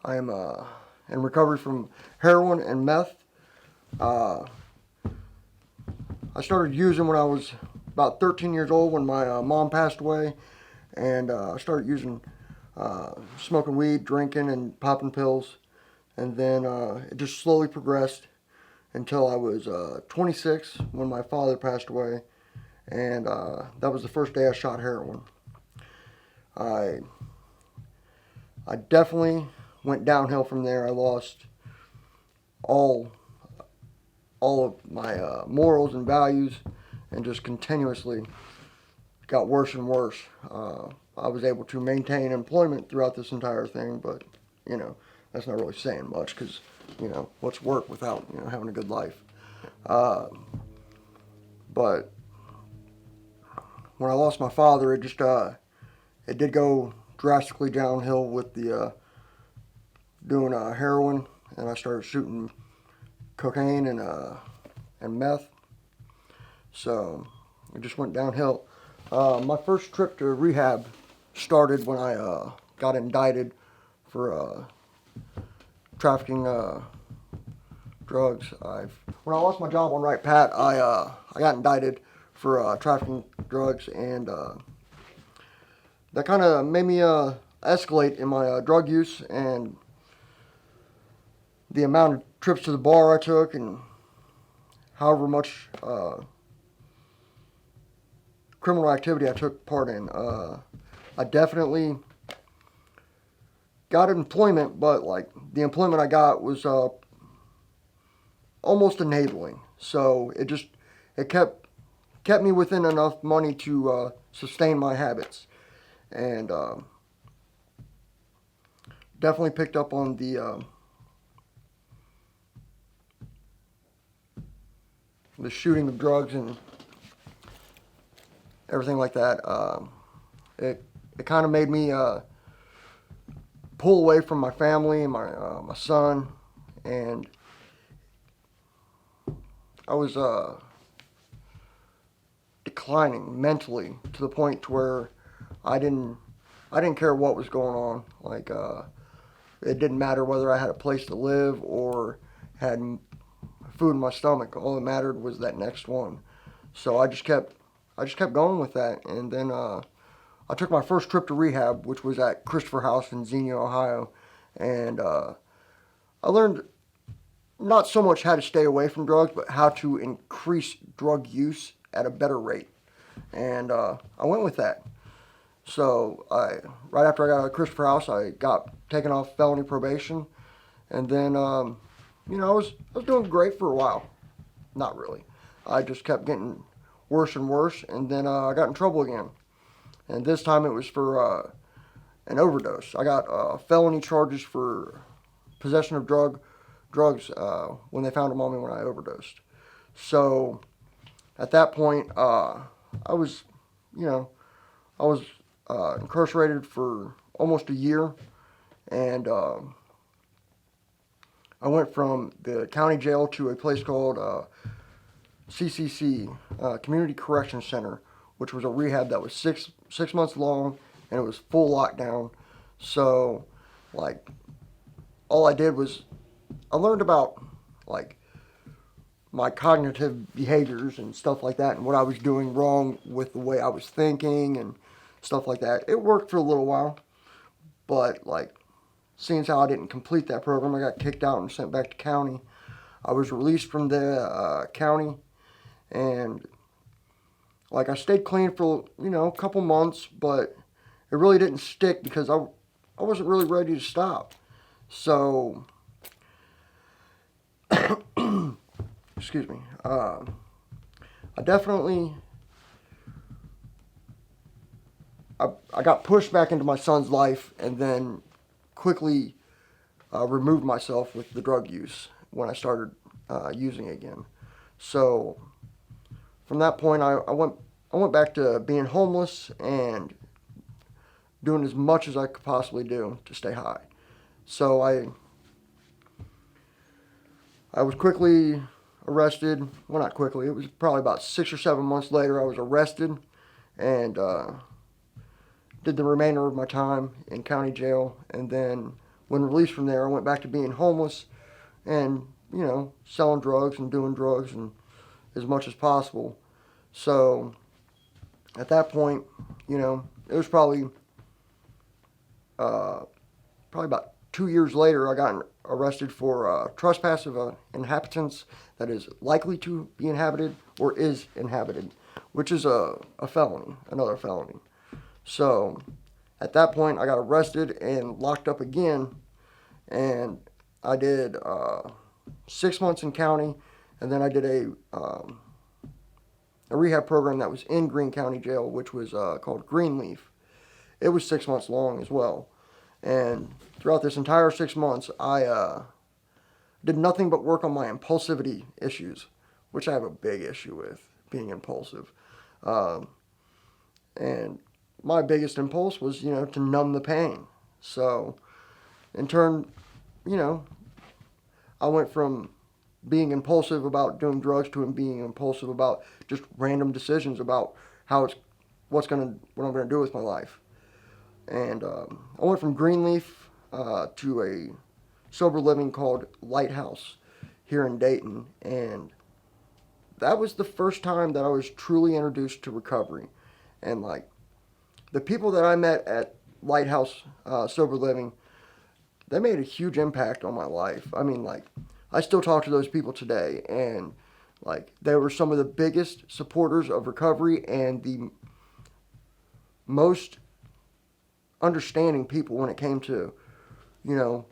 I am in recovery from heroin and meth. Uh, I started using when I was about 13 years old when my mom passed away, and I started using, smoking weed, drinking, and popping pills, and then it just slowly progressed until I was 26 when my father passed away, and that was the first day I shot heroin. I I definitely went downhill from there. I lost all all of my morals and values, and just continuously got worse and worse. I was able to maintain employment throughout this entire thing, but you know that's not really saying much because what's work without having a good life. Uh, but when I lost my father, it did go drastically downhill with the doing heroin, and I started shooting cocaine and meth. So it just went downhill. My first trip to rehab started when I got indicted for trafficking drugs. When I lost my job on Right Pat, I got indicted for trafficking drugs, and that kind of made me escalate in my drug use and the amount of trips to the bar I took, and however much criminal activity I took part in. I definitely got employment, but like the employment I got was almost enabling. So it kept me within enough money to sustain my habits, and definitely picked up on the shooting of drugs and everything like that. It kind of made me pull away from my family and my son, and I was declining mentally to the point to where I didn't I didn't care what was going on. Like it didn't matter whether I had a place to live or had food in my stomach. All that mattered was that next one. So I just kept going with that, and then I took my first trip to rehab, which was at Christopher House in Xenia, Ohio, and I learned not so much how to stay away from drugs, but how to increase drug use at a better rate, and I went with that. So right after I got out of Christopher House, I got taken off felony probation, and then I was doing great for a while. Not really. I just kept getting worse and worse, and then I got in trouble again. And this time it was for an overdose. I got felony charges for possession of drugs when they found them on me when I overdosed. So at that point, I was, you know, I was incarcerated for almost a year, and I went from the county jail to a place called CCC, Community Correction Center, which was a rehab that was six months long, and it was full lockdown. So, like, all I did was I learned about like my cognitive behaviors and stuff like that, and what I was doing wrong with the way I was thinking and stuff like that. It worked for a little while, but like, seeing as how I didn't complete that program, I got kicked out and sent back to county. I was released from the county, and like I stayed clean for a couple months, but it really didn't stick because I wasn't really ready to stop. So, excuse me. I definitely I got pushed back into my son's life, and then quickly removed myself with the drug use when I started using again. So from that point, I went back to being homeless and doing as much as I could possibly do to stay high. So I was quickly arrested. Well, not quickly. It was probably about 6 or 7 months later. I was arrested and did the remainder of my time in county jail, and then when released from there, I went back to being homeless and, selling drugs and doing drugs and as much as possible. So at that point, it was uh, probably about 2 years later, I got arrested for trespass of inhabitants that is likely to be inhabited or is inhabited, which is a felony, another felony. So at that point, I got arrested and locked up again, and I did 6 months in county, and then I did a rehab program that was in Greene County Jail, which was called Greenleaf. It was 6 months long as well. And throughout this entire 6 months, I did nothing but work on my impulsivity issues, which I have a big issue with, being impulsive. Um, and my biggest impulse was, to numb the pain. So, in turn, you know, I went from being impulsive about doing drugs to being impulsive about just random decisions about how it's what I'm gonna do with my life. And I went from Greenleaf to a sober living called Lighthouse here in Dayton, and that was the first time that I was truly introduced to recovery. And like the people that I met at Lighthouse Sober Living, they made a huge impact on my life. I mean, like, I still talk to those people today, and like they were some of the biggest supporters of recovery and the most understanding people when it came to,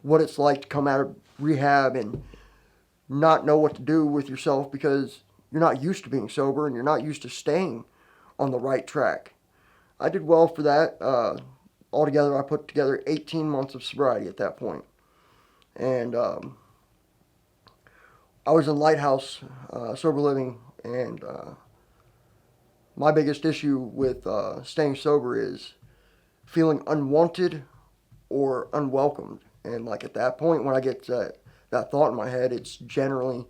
what it's like to come out of rehab and not know what to do with yourself because you're not used to being sober and you're not used to staying on the right track. I did well for that. Altogether, I put together 18 months of sobriety at that point. And I was in Lighthouse Sober Living, and my biggest issue with staying sober is feeling unwanted or unwelcomed. And like at that point, when I get that thought in my head, it's generally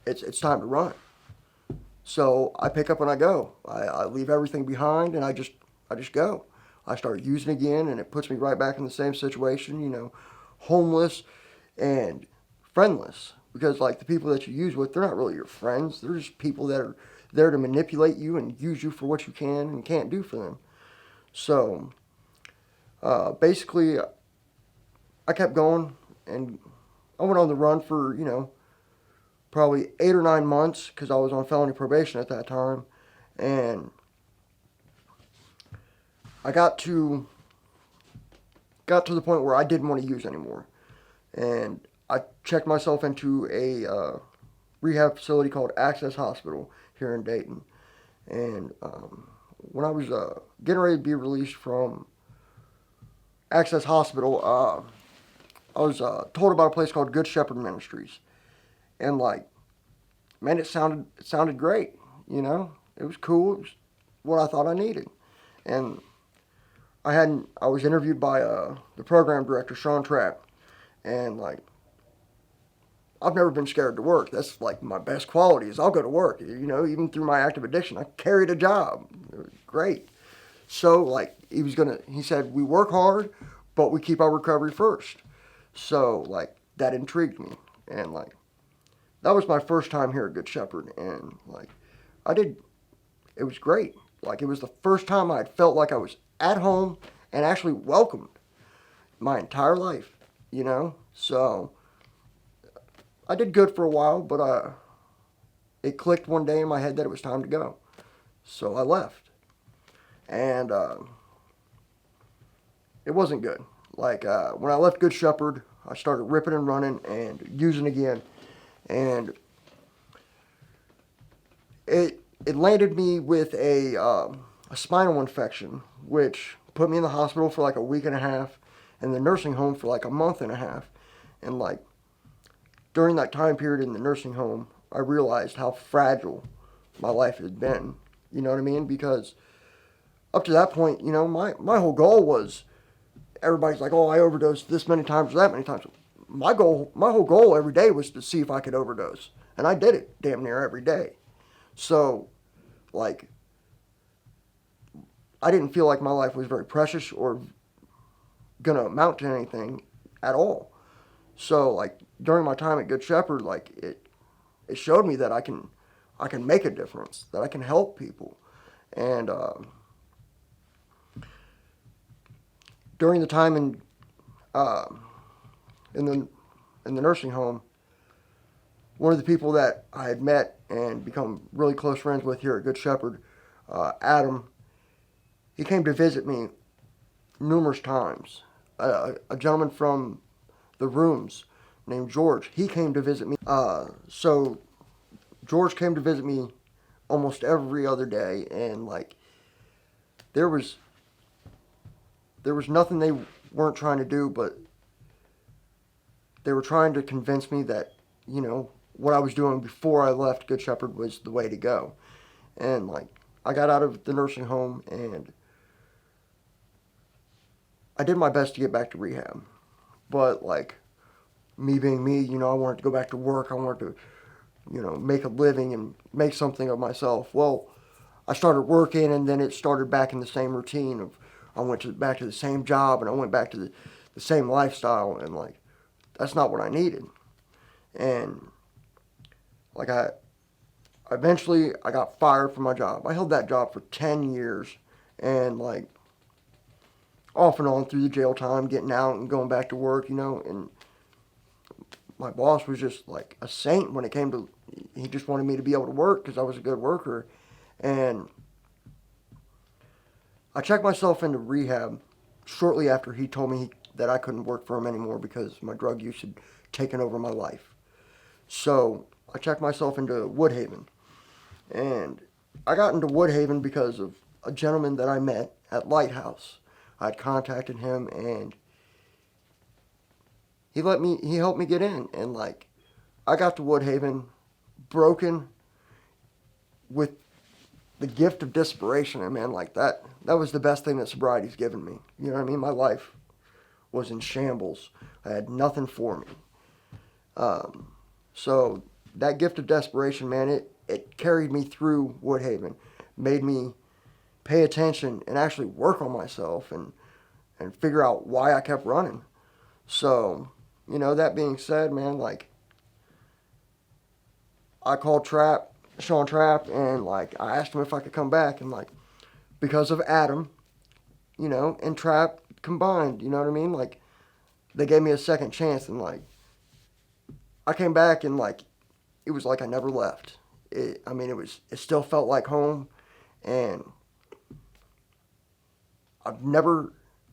it's time to run. So I pick up and I go. I leave everything behind and I just go. I start using again, and it puts me right back in the same situation. Homeless and friendless, because like the people that you use with, they're not really your friends. They're just people that are there to manipulate you and use you for what you can and can't do for them. So basically, I kept going, and I went on the run for probably 8 or 9 months because I was on felony probation at that time, and I got to the point where I didn't want to use anymore, and I checked myself into a rehab facility called Access Hospital here in Dayton. And when I was getting ready to be released from Access Hospital, I was told about a place called Good Shepherd Ministries, and like, man, it sounded great. It was cool. It was what I thought I needed, and I was interviewed by the program director, Sean Trapp, and like, I've never been scared to work. That's like my best quality is I'll go to work. Even through my active addiction, I carried a job. It was great. So like he said, we work hard, but we keep our recovery first. So like that intrigued me, and like that was my first time here at Good Shepherd, and like it was great. Like it was the first time I had felt like I was at home and actually welcomed my entire life. So I did good for a while, but it clicked one day in my head that it was time to go. So I left. And it wasn't good. Like when I left Good Shepherd, I started ripping and running and using again. And it landed me with a spinal infection, which put me in the hospital for like a week and a half and the nursing home for like a month and a half. And like during that time period in the nursing home, I realized how fragile my life had been. You know what I mean? Because up to that point, my whole goal was, everybody's like, oh, I overdosed this many times or that many times. My whole goal every day was to see if I could overdose. And I did it damn near every day. So, like, I didn't feel like my life was very precious or gonna amount to anything at all. So like during my time at Good Shepherd, like it showed me that I can make a difference, that I can help people. And during the time uh, in the in the nursing home, one of the people that I had met and become really close friends with here at Good Shepherd, Adam, he came to visit me numerous times. A gentleman from the rooms named George, he came to visit me. So George came to visit me almost every other day, and like there was there was nothing they weren't trying to do, but they were trying to convince me that what I was doing before I left Good Shepherd was the way to go. And like I got out of the nursing home and I did my best to get back to rehab, but like me being me, I wanted to go back to work. I wanted to make a living and make something of myself. Well, I started working, and then it started back in the same routine of I went back to the same job, and I went back to the same lifestyle, and like that's not what I needed. And like I eventually I got fired from my job. I held that job for 10 years, and like off and on through the jail time, getting out and going back to work, and my boss was just like a saint when it came to, he just wanted me to be able to work because I was a good worker. And I checked myself into rehab shortly after he told me that I couldn't work for him anymore because my drug use had taken over my life. So I checked myself into Woodhaven. And I got into Woodhaven because of a gentleman that I met at Lighthouse. I'd contacted him and he helped me get in. And like I got to Woodhaven broken with the gift of desperation. And man, like that was the best thing that sobriety's given me. You know what I mean? My life was in shambles. I had nothing for me. So that gift of desperation, man, it carried me through Woodhaven, made me pay attention and actually work on myself and figure out why I kept running. So, that being said, man, like I called Sean Trapp, and like I asked him if I could come back, and like because of Adam, and Trapp combined, you know what I mean? Like they gave me a second chance, and like I came back, and like it was like I never left. It still felt like home, and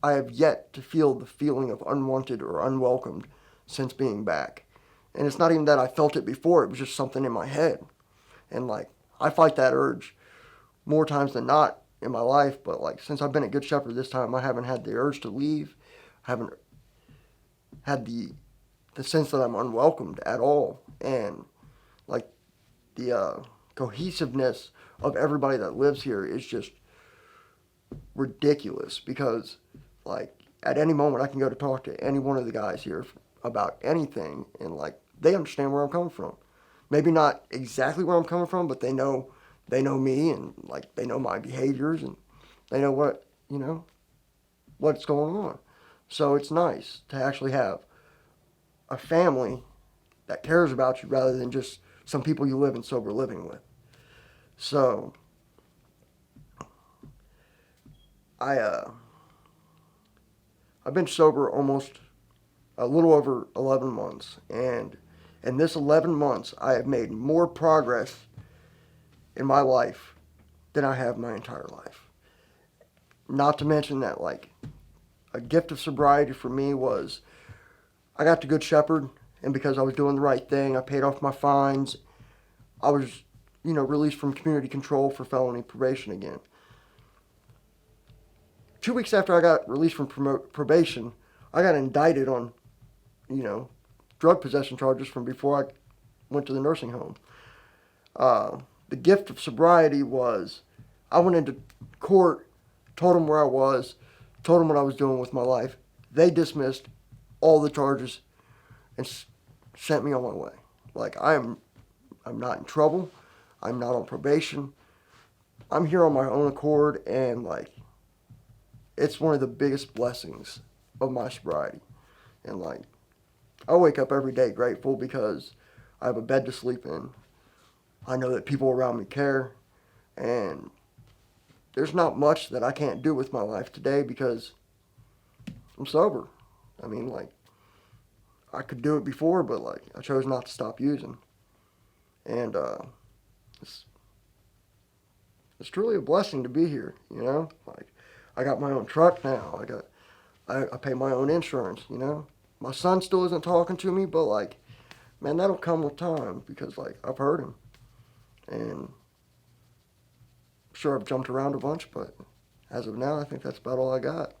I have yet to feel the feeling of unwanted or unwelcomed since being back. And it's not even that I felt it before, it was just something in my head. And like, I fight that urge more times than not in my life, but like, since I've been at Good Shepherd this time, I haven't had the urge to leave. I haven't had the sense that I'm unwelcomed at all. And like, the cohesiveness of everybody that lives here is just ridiculous because like at any moment I can go to talk to any one of the guys here about anything, and like they understand where I'm coming from. Maybe not exactly where I'm coming from, but they know me, and like they know my behaviors, and they know what's going on. So it's nice to actually have a family that cares about you rather than just some people you live in sober living with. So I've been sober almost a little over 11 months, and in this 11 months I have made more progress in my life than I have my entire life. Not to mention that like a gift of sobriety for me was I got to Good Shepherd, and because I was doing the right thing, I paid off my fines. I was, released from community control for felony probation again. 2 weeks after I got released from probation, I got indicted on, drug possession charges from before I went to the nursing home. The gift of sobriety was I went into court, told them where I was, told them what I was doing with my life. They dismissed all the charges and sent me on my way. Like I'm not in trouble. I'm not on probation. I'm here on my own accord, and like it's one of the biggest blessings of my sobriety. And like, I wake up every day grateful because I have a bed to sleep in. I know that people around me care, and there's not much that I can't do with my life today because I'm sober. I mean, like, I could do it before, but like, I chose not to stop using. And it's it's truly a blessing to be here. You know, like, I got my own truck now. I pay my own insurance. You know, my son still isn't talking to me, but like, man, that'll come with time because like I've heard him, and sure I've jumped around a bunch, but as of now, I think that's about all I got.